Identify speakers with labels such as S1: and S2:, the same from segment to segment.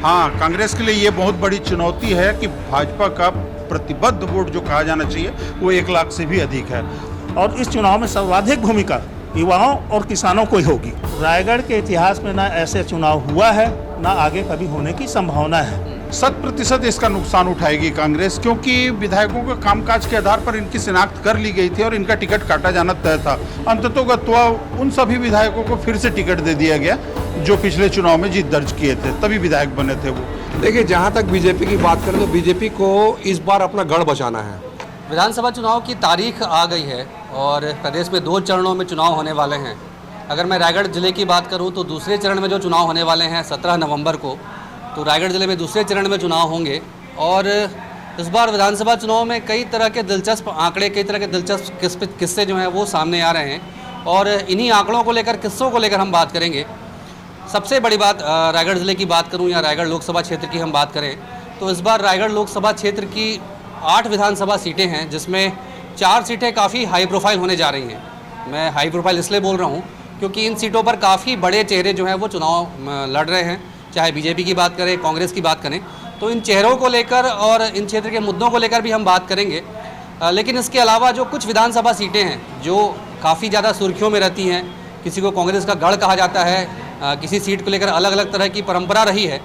S1: हाँ, कांग्रेस के लिए ये बहुत बड़ी चुनौती है कि भाजपा का प्रतिबद्ध वोट जो कहा जाना चाहिए वो 1 लाख से भी अधिक है।
S2: और इस चुनाव में सर्वाधिक भूमिका युवाओं और किसानों को ही होगी। रायगढ़ के इतिहास में ना ऐसे चुनाव हुआ है, ना आगे कभी होने की संभावना है।
S1: 100% इसका नुकसान उठाएगी कांग्रेस, क्योंकि विधायकों के कामकाज के आधार पर इनकी शिनाख्त कर ली गई थी और इनका टिकट काटा जाना तय था। अंततोगत्वा उन सभी विधायकों को फिर से टिकट दे दिया गया जो पिछले चुनाव में जीत दर्ज किए थे, तभी विधायक बने थे वो।
S3: देखिए, जहाँ तक बीजेपी की बात करें तो बीजेपी को इस बार अपना गढ़ बचाना है।
S4: विधानसभा चुनाव की तारीख आ गई है और प्रदेश में 2 चरणों में चुनाव होने वाले हैं। अगर मैं रायगढ़ जिले की बात करूं तो दूसरे चरण में जो चुनाव होने वाले हैं 17 नवंबर को, तो रायगढ़ जिले में दूसरे चरण में चुनाव होंगे। और इस बार विधानसभा चुनाव में कई तरह के दिलचस्प आंकड़े, कई तरह के दिलचस्प किस्से जो हैं वो सामने आ रहे हैं और इन्हीं आंकड़ों को लेकर, किस्सों को लेकर हम बात करेंगे। सबसे बड़ी बात, रायगढ़ ज़िले की बात करूं या रायगढ़ लोकसभा क्षेत्र की हम बात करें तो इस बार रायगढ़ लोकसभा क्षेत्र की 8 विधानसभा सीटें हैं, जिसमें 4 सीटें काफ़ी हाई प्रोफाइल होने जा रही हैं। मैं हाई प्रोफाइल इसलिए बोल रहा हूं क्योंकि इन सीटों पर काफ़ी बड़े चेहरे जो हैं वो चुनाव लड़ रहे हैं। चाहे बीजेपी की बात करें, कांग्रेस की बात करें, तो इन चेहरों को लेकर और इन क्षेत्र के मुद्दों को लेकर भी हम बात करेंगे। लेकिन इसके अलावा जो कुछ विधानसभा सीटें हैं जो काफ़ी ज़्यादा सुर्खियों में रहती हैं, किसी को कांग्रेस का गढ़ कहा जाता है, किसी सीट को लेकर अलग अलग तरह की परंपरा रही है,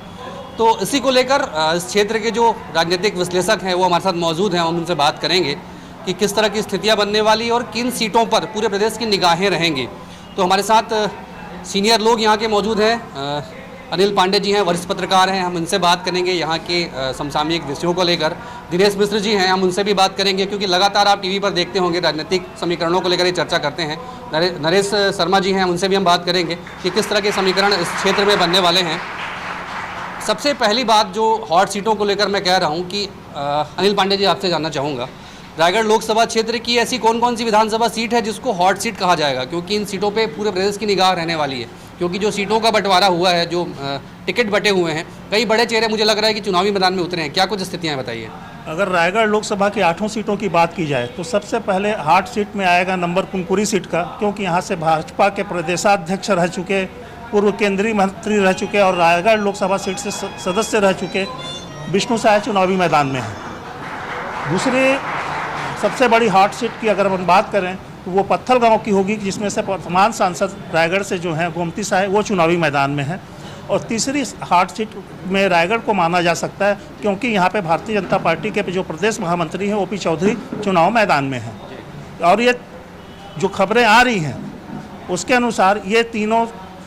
S4: तो इसी को लेकर इस क्षेत्र के जो राजनीतिक विश्लेषक हैं वो हमारे साथ मौजूद हैं। हम उनसे बात करेंगे कि किस तरह की स्थितियां बनने वाली और किन सीटों पर पूरे प्रदेश की निगाहें रहेंगी। तो हमारे साथ सीनियर लोग यहाँ के मौजूद हैं। अनिल पांडे जी हैं, वरिष्ठ पत्रकार हैं, हम इनसे बात करेंगे यहाँ के समसामयिक विषयों को लेकर। दिनेश मिश्र जी हैं, हम उनसे भी बात करेंगे क्योंकि लगातार आप टीवी पर देखते होंगे राजनीतिक समीकरणों को लेकर ये चर्चा करते हैं। नरेश शर्मा जी हैं, उनसे भी हम बात करेंगे कि किस तरह के समीकरण इस क्षेत्र में बनने वाले हैं। सबसे पहली बात जो हॉट सीटों को लेकर मैं कह रहा हूं कि अनिल पांडे जी, आपसे जानना चाहूँगा, रायगढ़ लोकसभा क्षेत्र की ऐसी कौन कौन सी विधानसभा सीट है जिसको हॉट सीट कहा जाएगा, क्योंकि इन सीटों पे पूरे प्रदेश की निगाह रहने वाली है। क्योंकि जो सीटों का बंटवारा हुआ है, जो टिकट बटे हुए हैं, कई बड़े चेहरे मुझे लग रहा है कि चुनावी मैदान में उतरे हैं। क्या कुछ स्थितियाँ हैं, बताइए।
S2: अगर रायगढ़ लोकसभा की 8 सीटों की बात की जाए तो सबसे पहले हॉट सीट में आएगा नंबर कुनकुरी सीट का, क्योंकि यहाँ से भाजपा के प्रदेशाध्यक्ष रह चुके, पूर्व केंद्रीय मंत्री रह चुके और रायगढ़ लोकसभा सीट से सदस्य रह चुके विष्णु साय चुनावी मैदान में हैं। दूसरी सबसे बड़ी हॉट सीट की अगर हम बात करें तो वो पत्थल गांव की होगी, जिसमें से वर्तमान सांसद रायगढ़ से जो हैं गोमती साय, वो चुनावी मैदान में है। और तीसरी हॉट सीट में रायगढ़ को माना जा सकता है क्योंकि यहाँ पे भारतीय जनता पार्टी के जो प्रदेश महामंत्री हैं ओपी चौधरी चुनाव मैदान में हैं। और ये जो खबरें आ रही हैं उसके अनुसार ये तीनों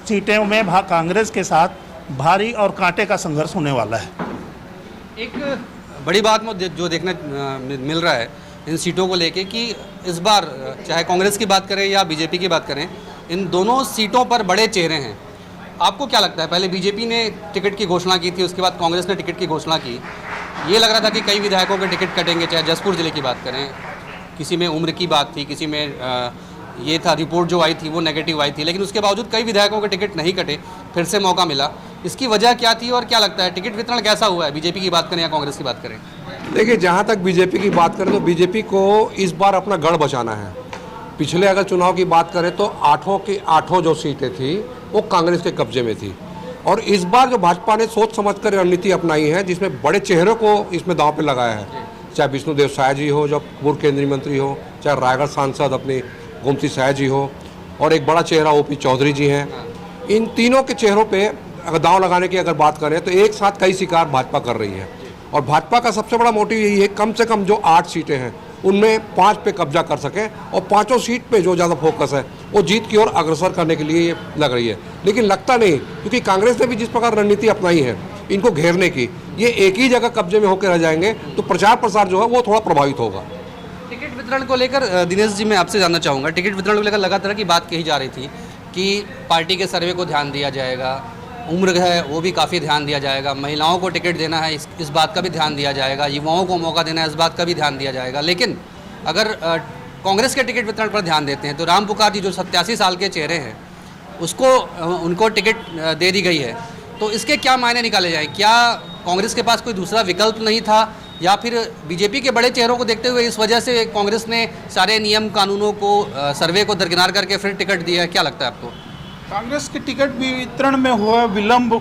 S2: सीटें में कांग्रेस के साथ भारी और कांटे का संघर्ष होने वाला है।
S4: एक बड़ी बात जो देखने मिल रहा है इन सीटों को लेके कि इस बार चाहे कांग्रेस की बात करें या बीजेपी की बात करें, इन दोनों सीटों पर बड़े चेहरे हैं। आपको क्या लगता है, पहले बीजेपी ने टिकट की घोषणा की थी, उसके बाद कांग्रेस ने टिकट की घोषणा की, ये लग रहा था कि कई विधायकों के टिकट कटेंगे। चाहे जसपुर जिले की बात करें, किसी में उम्र की बात थी, किसी में ये था, रिपोर्ट जो आई थी वो नेगेटिव आई थी, लेकिन उसके बावजूद कई विधायकों के टिकट नहीं कटे, फिर से मौका मिला। इसकी वजह क्या थी और क्या लगता है टिकट वितरण कैसा हुआ है, बीजेपी की बात करें या कांग्रेस की बात करें?
S3: देखिए, जहाँ तक बीजेपी की बात करें तो बीजेपी को इस बार अपना गढ़ बचाना है। पिछले अगर चुनाव की बात करें तो 8 की 8 जो सीटें थी वो कांग्रेस के कब्जे में थी। और इस बार जो भाजपा ने सोच समझकर रणनीति अपनाई है, जिसमें बड़े चेहरों को इसमें दांव पे लगाया है, चाहे विष्णुदेव साय जी हो जो पूर्व केंद्रीय मंत्री हो, चाहे रायगढ़ सांसद अपने गोमती साय जी हो, और एक बड़ा चेहरा ओपी चौधरी जी हैं। इन तीनों के चेहरों पे अगर दांव लगाने की अगर बात करें तो एक साथ कई शिकार भाजपा कर रही है। और भाजपा का सबसे बड़ा मोटिव यही है कम से कम जो 8 सीटें हैं उनमें 5 पे कब्जा कर सकें, और 5 सीट पे जो ज़्यादा फोकस है वो जीत की ओर अग्रसर करने के लिए ये लग रही है। लेकिन लगता नहीं, क्योंकि कांग्रेस ने भी जिस प्रकार रणनीति अपनाई है इनको घेरने की, ये एक ही जगह कब्जे में होकर रह जाएंगे, तो प्रचार प्रसार जो है वो थोड़ा प्रभावित होगा।
S4: टिकट वितरण को लेकर दिनेश जी, मैं आपसे जानना चाहूँगा, टिकट वितरण को लेकर लगातार की बात कही जा रही थी कि पार्टी के सर्वे को ध्यान दिया जाएगा, उम्र है वो भी काफ़ी ध्यान दिया जाएगा, महिलाओं को टिकट देना है इस बात का भी ध्यान दिया जाएगा, युवाओं को मौका देना है इस बात का भी ध्यान दिया जाएगा। लेकिन अगर कांग्रेस के टिकट वितरण पर ध्यान देते हैं तो राम पुकार जी जो 87 साल के चेहरे हैं उनको टिकट दे दी गई है, तो इसके क्या मायने निकाले जाए? क्या कांग्रेस के पास कोई दूसरा विकल्प नहीं था, या फिर बीजेपी के बड़े चेहरों को देखते हुए इस वजह से कांग्रेस ने सारे नियम कानूनों को, सर्वे को दरकिनार करके फिर टिकट दिया है? क्या लगता है आपको?
S1: कांग्रेस के टिकट वितरण में हुआ विलंब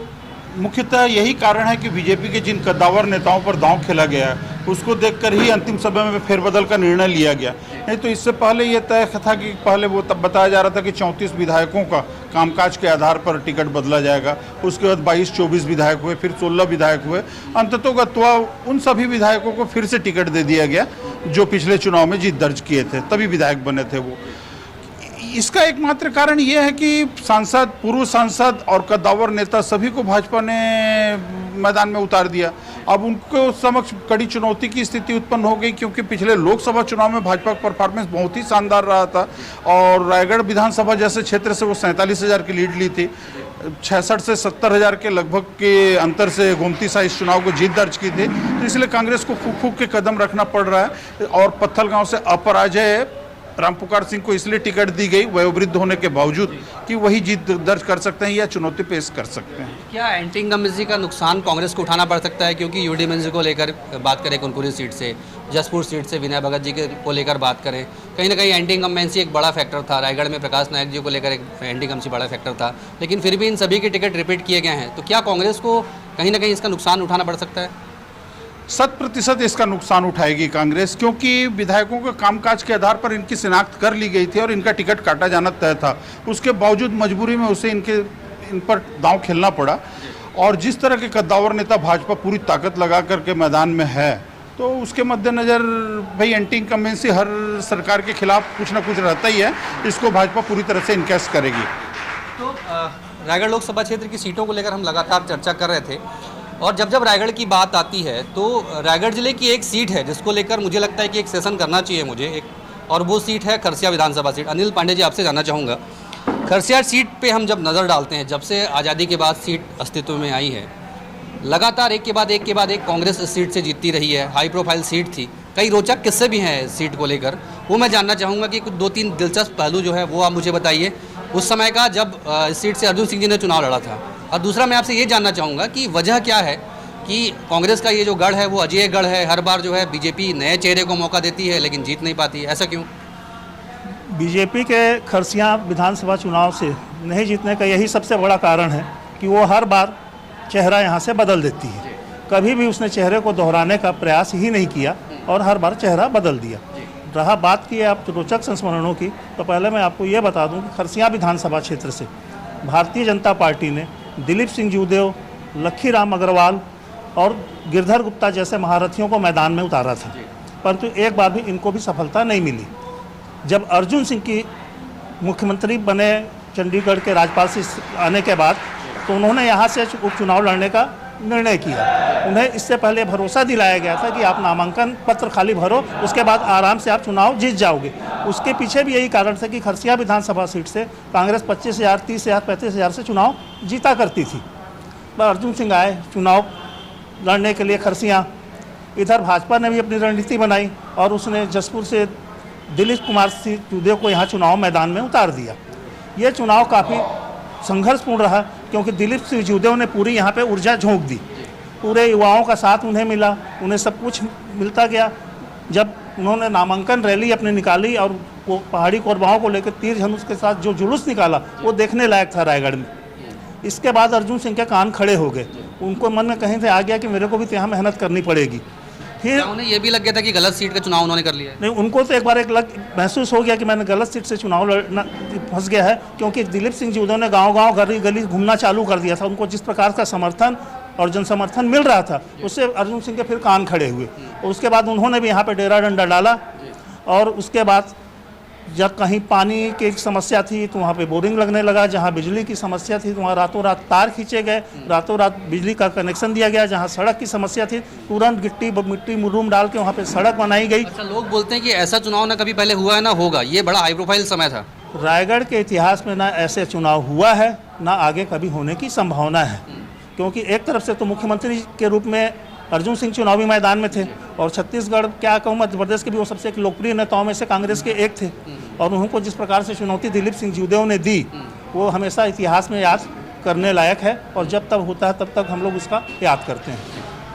S1: मुख्यतः यही कारण है कि बीजेपी के जिन कद्दावर नेताओं पर दांव खेला गया है उसको देखकर ही अंतिम समय में फेरबदल का निर्णय लिया गया। नहीं तो इससे पहले ये तय था कि पहले वो तब बताया जा रहा था कि 34 विधायकों का कामकाज के आधार पर टिकट बदला जाएगा। उसके बाद 22-24 विधायक हुए, फिर 16 विधायक हुए। अंततोगत्वा उन सभी विधायकों को फिर से टिकट दे दिया गया जो पिछले चुनाव में जीत दर्ज किए थे, तभी विधायक बने थे वो। इसका एकमात्र कारण ये है कि सांसद, पूर्व सांसद और कद्दावर नेता सभी को भाजपा ने मैदान में उतार दिया। अब उनको समक्ष कड़ी चुनौती की स्थिति उत्पन्न हो गई, क्योंकि पिछले लोकसभा चुनाव में भाजपा का परफॉर्मेंस बहुत ही शानदार रहा था और रायगढ़ विधानसभा जैसे क्षेत्र से वो 47,000 की लीड ली थी। 66 से 70,000 के लगभग के अंतर से गोमती शाह इस चुनाव को जीत दर्ज की थी। तो इसलिए कांग्रेस को फूक फूक के कदम रखना पड़ रहा है और पत्थलगांव से अपराजय रामपुकार सिंह को इसलिए टिकट दी गई वयोवृद्ध होने के बावजूद कि वही जीत दर्ज कर सकते हैं या चुनौती पेश कर सकते हैं।
S4: क्या एंटी इनकम्बेंसी का नुकसान कांग्रेस को उठाना पड़ सकता है? क्योंकि यूडी मंजी को लेकर बात करें कुनकुरी सीट से, जसपुर सीट से विनय भगत जी को लेकर बात करें, कहीं ना कहीं एंटी इनकम्बेंसी एक बड़ा फैक्टर था। रायगढ़ में प्रकाश नायक जी को लेकर एक एंटी इनकम्बेंसी बड़ा फैक्टर था, लेकिन फिर भी इन सभी के टिकट रिपीट किए गए हैं। तो क्या कांग्रेस को कहीं ना कहीं इसका नुकसान उठाना पड़ सकता है?
S1: 100% इसका नुकसान उठाएगी कांग्रेस, क्योंकि विधायकों के कामकाज के आधार पर इनकी शिनाख्त कर ली गई थी और इनका टिकट काटा जाना तय था। उसके बावजूद मजबूरी में उसे इन पर दांव खेलना पड़ा। और जिस तरह के कद्दावर नेता भाजपा पूरी ताकत लगा करके मैदान में है, तो उसके मद्देनज़र भाई एंटी इनकम्बेंसी हर सरकार के खिलाफ कुछ ना कुछ रहता ही है। इसको भाजपा पूरी तरह से इनकैश करेगी।
S4: तो रायगढ़ लोकसभा क्षेत्र की सीटों को लेकर हम लगातार चर्चा कर रहे थे और जब रायगढ़ की बात आती है तो रायगढ़ जिले की एक सीट है जिसको लेकर मुझे लगता है कि एक सेशन करना चाहिए मुझे एक, और वो सीट है खरसिया विधानसभा सीट। अनिल पांडे जी, आपसे जानना चाहूँगा, खरसिया सीट पे हम जब नज़र डालते हैं, जब से आज़ादी के बाद सीट अस्तित्व में आई है, लगातार एक के बाद एक कांग्रेस इस सीट से जीतती रही है। हाई प्रोफाइल सीट थी, कई रोचक किस्से भी हैं इस सीट को लेकर, वो मैं जानना चाहूँगा कि कुछ 2-3 दिलचस्प पहलू जो है वो आप मुझे बताइए उस समय का जब इस सीट से अर्जुन सिंह जी ने चुनाव लड़ा था। और दूसरा मैं आपसे ये जानना चाहूँगा कि वजह क्या है कि कांग्रेस का ये जो गढ़ है वो अजेय गढ़ है, हर बार जो है बीजेपी नए चेहरे को मौका देती है लेकिन जीत नहीं पाती, ऐसा क्यों?
S2: बीजेपी के खरसिया विधानसभा चुनाव से नहीं जीतने का यही सबसे बड़ा कारण है कि वो हर बार चेहरा यहाँ से बदल देती है। कभी भी उसने चेहरे को दोहराने का प्रयास ही नहीं किया और हर बार चेहरा बदल दिया। रहा बात की आप रोचक संस्मरणों की, तो पहले मैं आपको ये बता दूं कि खरसिया विधानसभा क्षेत्र से भारतीय जनता पार्टी ने दिलीप सिंह जूदेव, लखीराम अग्रवाल और गिरधर गुप्ता जैसे महारथियों को मैदान में उतारा था, परंतु एक बार भी इनको भी सफलता नहीं मिली। जब अर्जुन सिंह की मुख्यमंत्री बने चंडीगढ़ के राज्यपाल से आने के बाद, तो उन्होंने यहाँ से उपचुनाव लड़ने का निर्णय किया। उन्हें इससे पहले भरोसा दिलाया गया था कि आप नामांकन पत्र खाली भरो, उसके बाद आराम से आप चुनाव जीत जाओगे। उसके पीछे भी यही कारण था कि खरसिया विधानसभा सीट से कांग्रेस 25,000, 30,000, 35,000 से चुनाव जीता करती थी। अर्जुन सिंह आए चुनाव लड़ने के लिए खरसिया, इधर भाजपा ने भी अपनी रणनीति बनाई और उसने जसपुर से दिलीप कुमार सिंह जूदेव को यहाँ चुनाव मैदान में उतार दिया। ये चुनाव काफ़ी संघर्षपूर्ण रहा, क्योंकि दिलीप सिंह जूदेव ने पूरी यहाँ पे ऊर्जा झोंक दी, पूरे युवाओं का साथ उन्हें मिला, उन्हें सब कुछ मिलता गया। जब उन्होंने नामांकन रैली अपनी निकाली और वो पहाड़ी कोरबाओं को लेकर तीर धनुष के साथ जो जुलूस निकाला, वो देखने लायक था रायगढ़ में। इसके बाद अर्जुन सिंह के कान खड़े हो गए, उनको मन में कहीं से आ गया कि मेरे को भी तो यहाँ मेहनत करनी पड़ेगी। फिर
S4: उन्हें ये भी लग गया था कि गलत सीट का चुनाव उन्होंने कर लिया है?
S2: नहीं, उनको तो एक बार महसूस हो गया कि मैंने गलत सीट से चुनाव लड़ना फंस गया है, क्योंकि दिलीप सिंह जूदेव ने गांव-गांव, गली-गली घूमना चालू कर दिया था। उनको जिस प्रकार का समर्थन और जन समर्थन मिल रहा था, उससे अर्जुन सिंह के फिर कान खड़े हुए। और उसके बाद उन्होंने भी यहाँ पर डेरा डंडा डाला और उसके बाद जब कहीं पानी की समस्या थी तो वहाँ पे बोरिंग लगने लगा, जहाँ बिजली की समस्या थी तो वहाँ रातों रात तार खींचे गए, रातों रात बिजली का कनेक्शन दिया गया, जहाँ सड़क की समस्या थी तुरंत मिट्टी मुरूम डाल के वहाँ पे सड़क बनाई गई।
S4: अच्छा, लोग बोलते हैं कि ऐसा चुनाव ना कभी पहले हुआ है ना होगा, ये बड़ा हाई प्रोफाइल समय था।
S2: रायगढ़ के इतिहास में ना ऐसे चुनाव हुआ है ना आगे कभी होने की संभावना है, क्योंकि एक तरफ से तो मुख्यमंत्री के रूप में अर्जुन सिंह चुनावी मैदान में थे और छत्तीसगढ़ क्या कहूँ, मध्य प्रदेश के भी वो सबसे लोकप्रिय नेताओं में से कांग्रेस के एक थे, और उनको जिस प्रकार से चुनौती दिलीप सिंह जूदेव ने दी वो हमेशा इतिहास में याद करने लायक है, और जब तक होता है तब तक हम लोग उसका याद करते हैं।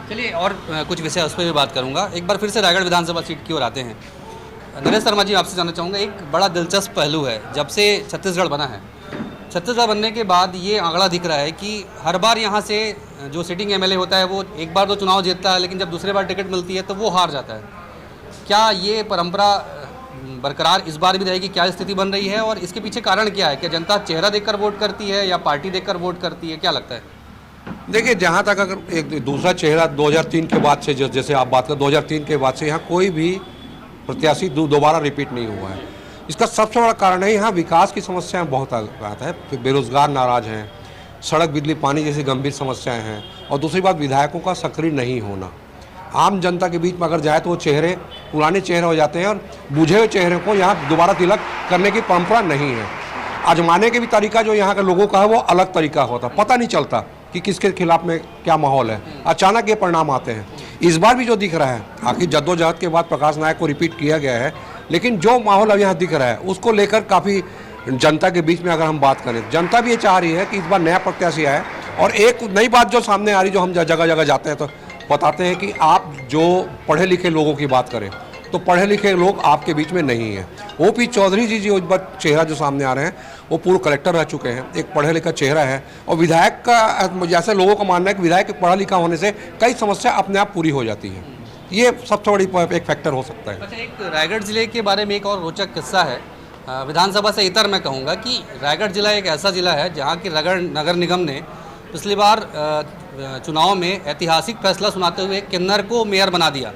S4: चलिए, और कुछ विषय उस पर भी बात करूँगा। एक बार फिर से रायगढ़ विधानसभा सीट की ओर आते हैं। नरेश शर्मा जी, आपसे जानना चाहूँगा, एक बड़ा दिलचस्प पहलू है, जब से छत्तीसगढ़ बना है, छत्तीसगढ़ बनने के बाद ये आंकड़ा दिख रहा है कि हर बार यहाँ से जो सिटिंग एमएलए होता है वो एक बार तो चुनाव जीतता है, लेकिन जब दूसरे बार टिकट मिलती है तो वो हार जाता है। क्या ये परंपरा बरकरार इस बार भी रहेगी? क्या स्थिति बन रही है और इसके पीछे कारण क्या है? क्या जनता चेहरा देखकर वोट करती है या पार्टी देखकर वोट करती है? क्या लगता है?
S3: देखिए, जहाँ तक अगर एक दूसरा चेहरा 2003 के बाद से, जैसे आप बात करें 2003 के बाद से यहाँ कोई भी प्रत्याशी दोबारा रिपीट नहीं हुआ है। इसका सबसे बड़ा कारण है यहाँ विकास की समस्याएं बहुत आता है, फिर बेरोजगार नाराज हैं, सड़क बिजली पानी जैसी गंभीर समस्याएं हैं, और दूसरी बात विधायकों का सक्रिय नहीं होना। आम जनता के बीच में अगर जाए तो वो चेहरे पुराने चेहरे हो जाते हैं और बुझे हुए चेहरे को यहाँ दोबारा तिलक करने की परंपरा नहीं है। आजमाने के भी तरीका जो यहाँ के लोगों का है वो अलग तरीका होता, पता नहीं चलता कि किसके खिलाफ में क्या माहौल है, अचानक ये परिणाम आते हैं। इस बार भी जो दिख रहा है, आखिर जद्दोजहद के बाद प्रकाश नायक को रिपीट किया गया है, लेकिन जो माहौल अब यहाँ दिख रहा है उसको लेकर काफ़ी जनता के बीच में अगर हम बात करें, जनता भी ये चाह रही है कि इस बार नया प्रत्याशी आए। और एक नई बात जो सामने आ रही, जो हम जगह जगह जाते हैं तो बताते हैं कि आप जो पढ़े लिखे लोगों की बात करें तो पढ़े लिखे लोग आपके बीच में नहीं हैं। ओपी चौधरी जी इस बार चेहरा जो सामने आ रहे हैं वो पूर्व कलेक्टर रह चुके हैं, एक पढ़े लिखा चेहरा है। और विधायक का, जैसे लोगों का मानना है कि विधायक पढ़ा लिखा होने से कई समस्या अपने आप पूरी हो जाती है, ये सबसे बड़ी एक फैक्टर हो सकता है।
S4: अच्छा, एक रायगढ़ जिले के बारे में एक और रोचक किस्सा है। विधानसभा से इतर मैं कहूँगा कि रायगढ़ जिला एक ऐसा जिला है जहाँ की नगर निगम ने पिछली बार चुनाव में ऐतिहासिक फैसला सुनाते हुए किन्नर को मेयर बना दिया।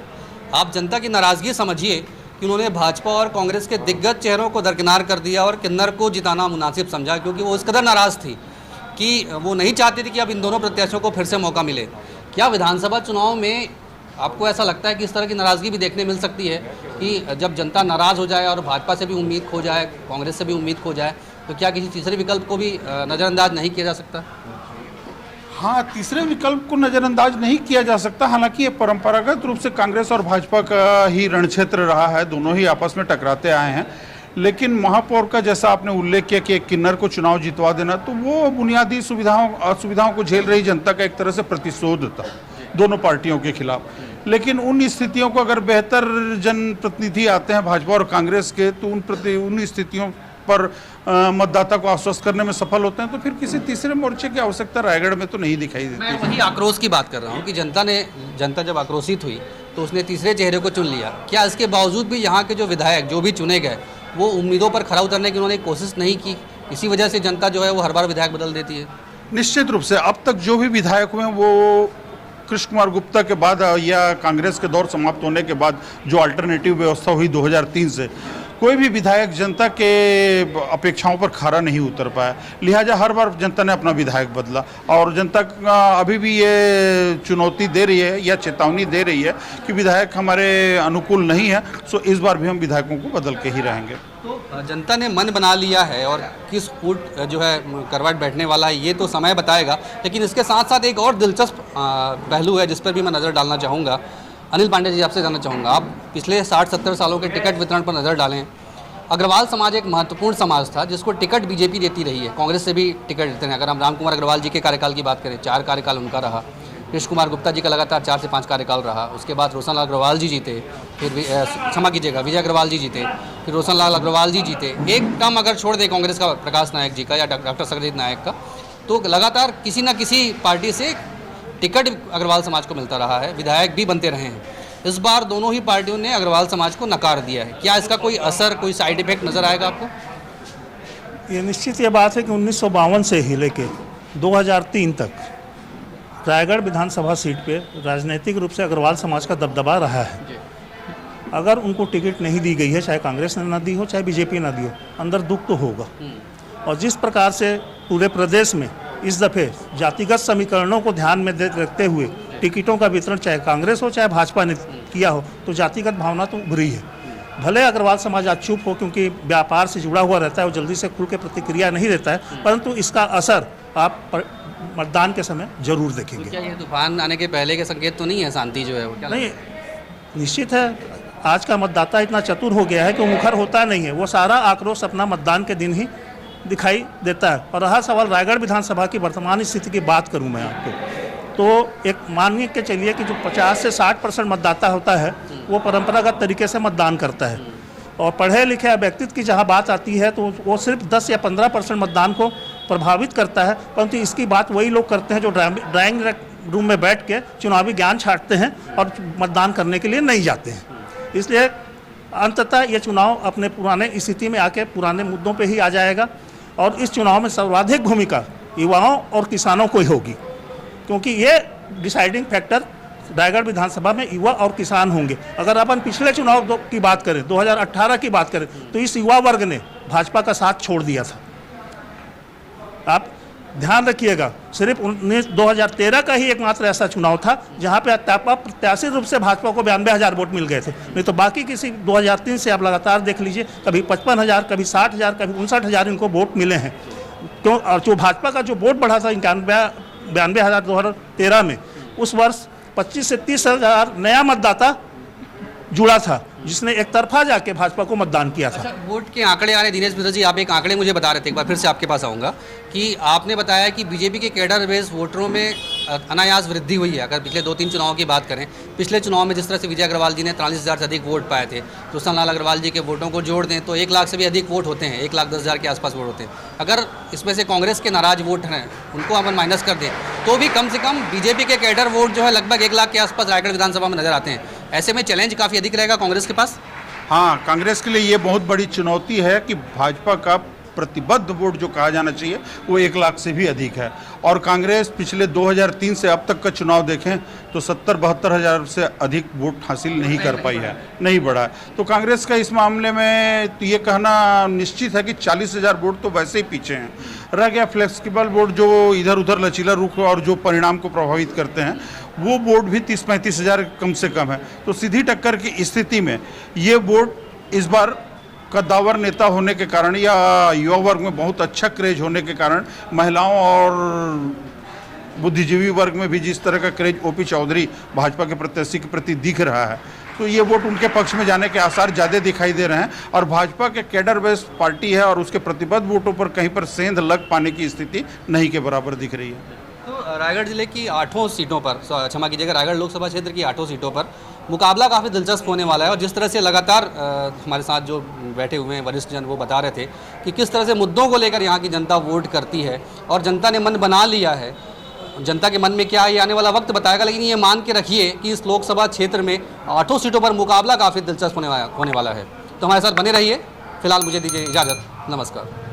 S4: आप जनता की नाराज़गी समझिए कि उन्होंने भाजपा और कांग्रेस के दिग्गज चेहरों को दरकिनार कर दिया और किन्नर को जिताना मुनासिब समझा, क्योंकि वो इस कदर नाराज़ थी कि वो नहीं चाहती थी कि अब इन दोनों प्रत्याशियों को फिर से मौका मिले। क्या विधानसभा चुनाव में आपको ऐसा लगता है कि इस तरह की नाराज़गी भी देखने मिल सकती है कि जब जनता नाराज़ हो जाए और भाजपा से भी उम्मीद खो जाए, कांग्रेस से भी उम्मीद खो जाए, तो क्या किसी तीसरे विकल्प को भी नज़रअंदाज नहीं किया जा सकता?
S1: हाँ, तीसरे विकल्प को नज़रअंदाज नहीं किया जा सकता। हालांकि ये परंपरागत रूप से कांग्रेस और भाजपा का ही रणक्षेत्र रहा है, दोनों ही आपस में टकराते आए हैं। लेकिन महापौर का जैसा आपने उल्लेख किया कि एक किन्नर को चुनाव जितवा देना, तो वो बुनियादी असुविधाओं को झेल रही जनता का एक तरह से प्रतिशोध था दोनों पार्टियों के खिलाफ। लेकिन उन स्थितियों को अगर बेहतर जनप्रतिनिधि आते हैं भाजपा और कांग्रेस के, तो उन स्थितियों पर मतदाता को आश्वस्त करने में सफल होते हैं, तो फिर किसी तीसरे मोर्चे की आवश्यकता रायगढ़ में तो नहीं दिखाई देती।
S4: मैं वही आक्रोश की बात कर रहा हूँ कि जनता जब आक्रोशित हुई तो उसने तीसरे चेहरे को चुन लिया। क्या इसके बावजूद भी यहाँ के जो विधायक जो भी चुने गए वो उम्मीदों पर खरा उतरने की उन्होंने कोशिश नहीं की? इसी वजह से जनता जो है वो हर बार विधायक बदल देती है।
S1: निश्चित रूप से अब तक जो भी विधायक हुए वो कृष्ण कुमार गुप्ता के बाद या कांग्रेस के दौर समाप्त होने के बाद जो अल्टरनेटिव व्यवस्था हुई 2003 से, कोई भी विधायक जनता के अपेक्षाओं पर खरा नहीं उतर पाया। लिहाजा हर बार जनता ने अपना विधायक बदला और जनता अभी भी ये चुनौती दे रही है या चेतावनी दे रही है कि विधायक हमारे अनुकूल नहीं है, सो इस बार भी हम विधायकों को बदल के ही रहेंगे।
S4: तो जनता ने मन बना लिया है और किस फूट जो है करवट बैठने वाला है ये तो समय बताएगा। लेकिन इसके साथ साथ एक और दिलचस्प पहलू है जिस पर भी मैं नज़र डालना चाहूँगा। अनिल पांडे जी, आपसे जानना चाहूँगा, आप पिछले 60-70 सालों के टिकट वितरण पर नज़र डालें। अग्रवाल समाज एक महत्वपूर्ण समाज था जिसको टिकट बीजेपी देती रही है, कांग्रेस से भी टिकट देते हैं। अगर हम राम कुमार अग्रवाल जी के कार्यकाल की बात करें, 4 कार्यकाल उनका रहा। कृष्ण कुमार गुप्ता जी का लगातार 4 से 5 कार्यकाल रहा। उसके बाद रोशनलाल अग्रवाल जी जीते, फिर क्षमा कीजिएगा विजय अग्रवाल जी जीते, फिर रोशनलाल अग्रवाल जी जीते। एक टर्म अगर छोड़ दे कांग्रेस का प्रकाश नायक जी का या डॉक्टर सत्यजीत नायक का, तो लगातार किसी न किसी पार्टी से टिकट अग्रवाल समाज को मिलता रहा है, विधायक भी बनते रहे हैं। इस बार दोनों ही पार्टियों ने अग्रवाल समाज को नकार दिया है। क्या इसका कोई असर, कोई साइड इफेक्ट नज़र आएगा आपको?
S2: ये निश्चित ये बात है कि 1952 से ही लेके 2003 तक रायगढ़ विधानसभा सीट पे राजनीतिक रूप से अग्रवाल समाज का दबदबा रहा है। अगर उनको टिकट नहीं दी गई है, चाहे कांग्रेस ने ना दी हो चाहे बीजेपी ना दी हो, अंदर दुख तो होगा। और जिस प्रकार से पूरे प्रदेश में इस दफ़े जातिगत समीकरणों को ध्यान में रखते हुए टिकटों का वितरण चाहे कांग्रेस हो चाहे भाजपा ने किया हो, तो जातिगत भावना तो उभरी है। भले अग्रवाल समाज आज चुप हो क्योंकि व्यापार से जुड़ा हुआ रहता है, वो जल्दी से खुल के प्रतिक्रिया नहीं देता है, परंतु इसका असर आप मतदान के समय जरूर देखेंगे।
S4: तो क्या ये तूफान आने के पहले के संकेत तो नहीं है? शांति जो है वो क्या
S2: नहीं, निश्चित है आज का मतदाता इतना चतुर हो गया है कि वो मुखर होता नहीं है, वो सारा आक्रोश अपना मतदान के दिन ही दिखाई देता है। और रहा सवाल रायगढ़ विधानसभा की वर्तमान स्थिति की बात करूं मैं आपको, तो एक मानिए के चलिए कि जो 50 से 60% मतदाता होता है वो परंपरागत तरीके से मतदान करता है। और पढ़े लिखे व्यक्तित्व की जहाँ बात आती है तो वो सिर्फ 10 या 15% मतदान को प्रभावित करता है, परंतु इसकी बात वही लोग करते हैं जो ड्राइंग रूम में बैठ के चुनावी ज्ञान छांटते हैं और मतदान करने के लिए नहीं जाते हैं। इसलिए अंततः ये चुनाव अपने पुराने स्थिति में आके पुराने मुद्दों पे ही आ जाएगा और इस चुनाव में सर्वाधिक भूमिका युवाओं और किसानों को ही होगी, क्योंकि ये डिसाइडिंग फैक्टर रायगढ़ विधानसभा में युवा और किसान होंगे। अगर अपन पिछले चुनाव की बात करें, 2018 की बात करें, तो इस युवा वर्ग ने भाजपा का साथ छोड़ दिया था। आप ध्यान रखिएगा, सिर्फ 2013 का ही एकमात्र ऐसा चुनाव था जहां पे प्रत्याशी रूप से भाजपा को 92,000 वोट मिल गए थे, नहीं तो बाकी किसी 2003 से आप लगातार देख लीजिए, कभी 55,000, कभी 60,000, कभी 59,000 इनको वोट मिले हैं। क्यों? और जो भाजपा का जो वोट बढ़ा था 92,000 2013 में, उस वर्ष 25 से 30,000 नया मतदाता जुड़ा था जिसने एक तरफा जाके भाजपा को मतदान किया था।
S4: अच्छा, वोट के आंकड़े आ रहे, दिनेश मिश्रा जी आप एक आंकड़े मुझे बता रहे थे, एक बार फिर से आपके पास आऊँगा कि आपने बताया कि बीजेपी के कैडर बेस वोटरों में अनायास वृद्धि हुई है। अगर पिछले 2-3 चुनावों की बात करें, पिछले चुनाव में जिस तरह से विजय अग्रवाल जी ने 43,000 से अधिक वोट पाए थे, रुस्तम लाल अग्रवाल जी के वोटों को जोड़ दें तो 1 लाख से भी अधिक वोट होते हैं, 1,10,000 के आसपास वोट होते हैं। अगर इसमें से कांग्रेस के नाराज वोट हैं उनको अपन माइनस कर दें तो भी कम से कम बीजेपी के कैडर वोट जो है लगभग 1 लाख के आसपास रायगढ़ विधानसभा में नजर आते हैं। ऐसे में चैलेंज काफ़ी अधिक रहेगा कांग्रेस के पास।
S1: हाँ, कांग्रेस के लिए ये बहुत बड़ी चुनौती है कि भाजपा का प्रतिबद्ध वोट जो कहा जाना चाहिए वो 1 लाख से भी अधिक है, और कांग्रेस पिछले 2003 से अब तक का चुनाव देखें तो 70-72 हज़ार से अधिक वोट हासिल नहीं कर पाई है, नहीं बढ़ा है। तो कांग्रेस का इस मामले में तो ये कहना निश्चित है कि 40,000 वोट तो वैसे ही पीछे हैं। रह गया फ्लेक्सिबल वोट जो इधर उधर लचीला रुख और जो परिणाम को प्रभावित करते हैं, वो वोट भी 30-35 हज़ार कम से कम है। तो सीधी टक्कर की स्थिति में ये वोट इस बार कद्दावर नेता होने के कारण या युवा वर्ग में बहुत अच्छा क्रेज होने के कारण, महिलाओं और बुद्धिजीवी वर्ग में भी जिस तरह का क्रेज ओपी चौधरी भाजपा के प्रत्याशी के प्रति दिख रहा है, तो ये वोट उनके पक्ष में जाने के आसार ज़्यादा दिखाई दे रहे हैं। और भाजपा के कैडर बेस पार्टी है और उसके प्रतिबद्ध वोटों पर कहीं पर सेंध लग पाने की स्थिति नहीं के बराबर दिख रही है।
S4: तो रायगढ़ जिले की 8 सीटों पर, क्षमा कीजिएगा, रायगढ़ लोकसभा क्षेत्र की 8 सीटों पर मुकाबला काफ़ी दिलचस्प होने वाला है। और जिस तरह से लगातार हमारे साथ जो बैठे हुए हैं वरिष्ठ जन वो बता रहे थे कि किस तरह से मुद्दों को लेकर यहाँ की जनता वोट करती है और जनता ने मन बना लिया है। जनता के मन में क्या है ये आने वाला वक्त बताएगा, लेकिन ये मान के रखिए कि इस लोकसभा क्षेत्र में 8 सीटों पर मुकाबला काफ़ी दिलचस्प होने वाला है। तो हमारे साथ बने रहिए। फिलहाल मुझे दीजिए इजाज़त, नमस्कार।